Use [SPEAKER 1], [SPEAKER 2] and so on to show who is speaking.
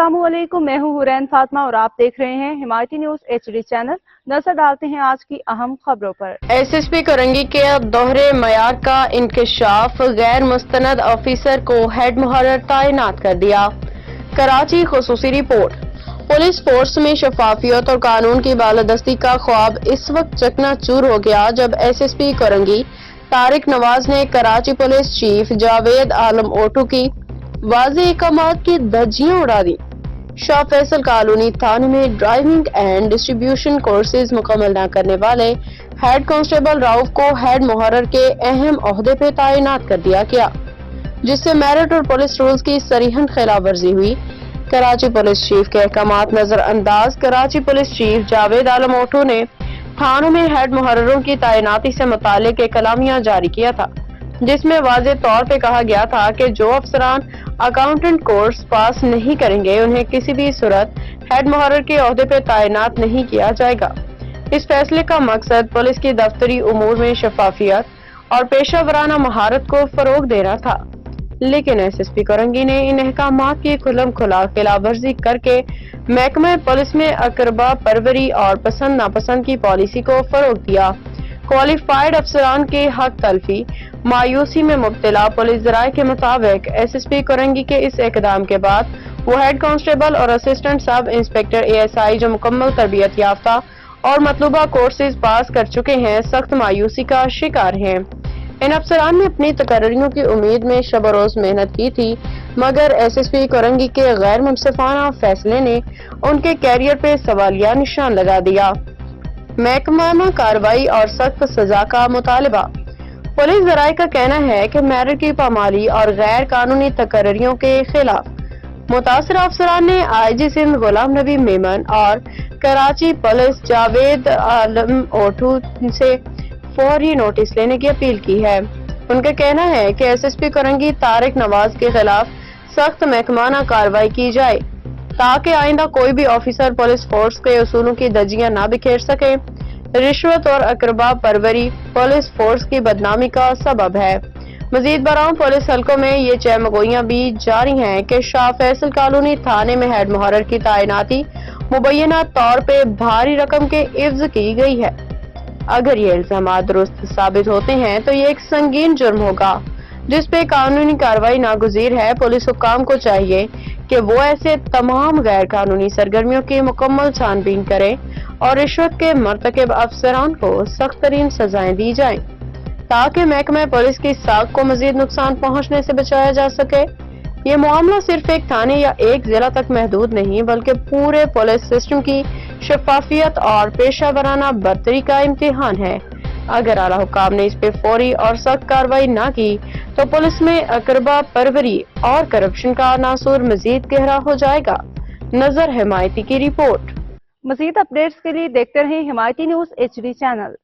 [SPEAKER 1] अस्सलामुअलैकुम, मैं हूँ हुरैन फातिमा और आप देख रहे हैं हिमायती न्यूज HD चैनल। नजर डालते हैं आज की अहम खबरों पर।
[SPEAKER 2] SSP करंगी के दोहरे मयार का इंकशाफ, गैर मुस्तनद ऑफिसर को हेड मुहर्रर तैनात कर दिया। कराची खुसूसी रिपोर्ट। पुलिस फोर्स में शफाफियत और कानून की बालादस्ती का ख्वाब इस वक्त चकनाचूर हो गया जब SSP करंगी तारिक नवाज ने कराची पुलिस चीफ जावेद आलम ओटू की वाज़ेह इक़ामत की धज्जियां उड़ा दी। शाह फैसल कॉलोनी थाने में ड्राइविंग एंड डिस्ट्रीब्यूशन कोर्सेज मुकम्मल न करने वाले हेड कांस्टेबल राउफ को हेड मुहर्रर के अहम ओहदे पे तैनात कर दिया गया, जिससे मेरिट और पुलिस रूल्स की सरीहन खिलाफ वर्जी हुई। कराची पुलिस चीफ के अहकामात नजरअंदाज कराची पुलिस चीफ जावेद आलम ओटू ने थानों में हेड मुहर्ररों की तैनाती से मुतालिक एक कलामिया जारी किया था, जिसमें वाज़ेह तौर पे कहा गया था कि जो अफसरान अकाउंटेंट कोर्स पास नहीं करेंगे उन्हें किसी भी सूरत हेड मुहर्रर के ओहदे पे तैनात नहीं किया जाएगा। इस फैसले का मकसद पुलिस की दफ्तरी उमूर में शफाफियत और पेशा वराना महारत को फरोग देना था, लेकिन SSP करंगी ने इन अहकामात की खुल्लम खुला खिलाफवर्जी करके महकमे पुलिस में अकरबा परवरी और पसंद नापसंद की पॉलिसी को फरोग दिया। क्वालिफाइड अफसरान के हक तलफी मायूसी में मुब्तला पुलिस ज़राए के मुताबिक SSP करंगी के इस इकदाम के बाद वो हेड कांस्टेबल और असिस्टेंट सब इंस्पेक्टर ASI जो मुकम्मल तरबियत याफ्ता और मतलूबा कोर्सेज पास कर चुके हैं, सख्त मायूसी का शिकार हैं। इन अफसरान ने अपनी तकर्रियों की उम्मीद में शब रोज मेहनत की थी, मगर SSP करंगी के गैर मुनसिफाना फैसले ने उनके कैरियर पे सवालिया निशान लगा दिया। महकमाना कार्रवाई और सख्त सजा का मुतालबा। पुलिस ज़राए का कहना है कि मेरिट की पामाली और गैर कानूनी तकर्रियों के खिलाफ मुतासर अफसरान ने IG सिंध गुलाम नबी मेमन और कराची पुलिस जावेद आलम ओटू से फौरी नोटिस लेने की अपील की है। उनका कहना है कि SSP करंगी तारिक नवाज के खिलाफ सख्त महकमाना कार्रवाई की जाए ताकि आइंदा कोई भी ऑफिसर पुलिस फोर्स के उसूलों की धज्जियां ना बिखेर सके। रिश्वत और अकरबा परवरी पुलिस फोर्स की बदनामी का सबब है। मजीद बरां पुलिस हलकों में ये चहमगोइयां भी जारी हैं कि शाह फैसल कॉलोनी थाने में हेड मुहर्रर की तैनाती मुबैना तौर पे भारी रकम के इव्ज की गई है। अगर ये इल्जामात दुरुस्त साबित होते हैं तो ये एक संगीन जुर्म होगा जिस पे कानूनी कार्रवाई नागुज़ीर है। पुलिस हुक्काम को चाहिए कि वो ऐसे तमाम गैर कानूनी सरगर्मियों की मुकम्मल छानबीन करें और रिश्वत के मर्तकब अफसरान को सख्त तरीन सजाएं दी जाएं ताकि महकमे पुलिस की साख को मजीद नुकसान पहुंचने से बचाया जा सके। ये मामला सिर्फ एक थाने या एक जिला तक महदूद नहीं बल्कि पूरे पुलिस सिस्टम की शफाफियत और पेशा वराना बर्तरी का इम्तिहान है। अगर आला हुकाम ने इस पे फौरी और सख्त कार्रवाई ना की तो पुलिस में अकरबा परवरी और करप्शन का नासूर मजीद गहरा हो जाएगा। नजर हिमायती की रिपोर्ट।
[SPEAKER 1] मजीद अपडेट्स के लिए देखते रहें हिमायती न्यूज HD चैनल।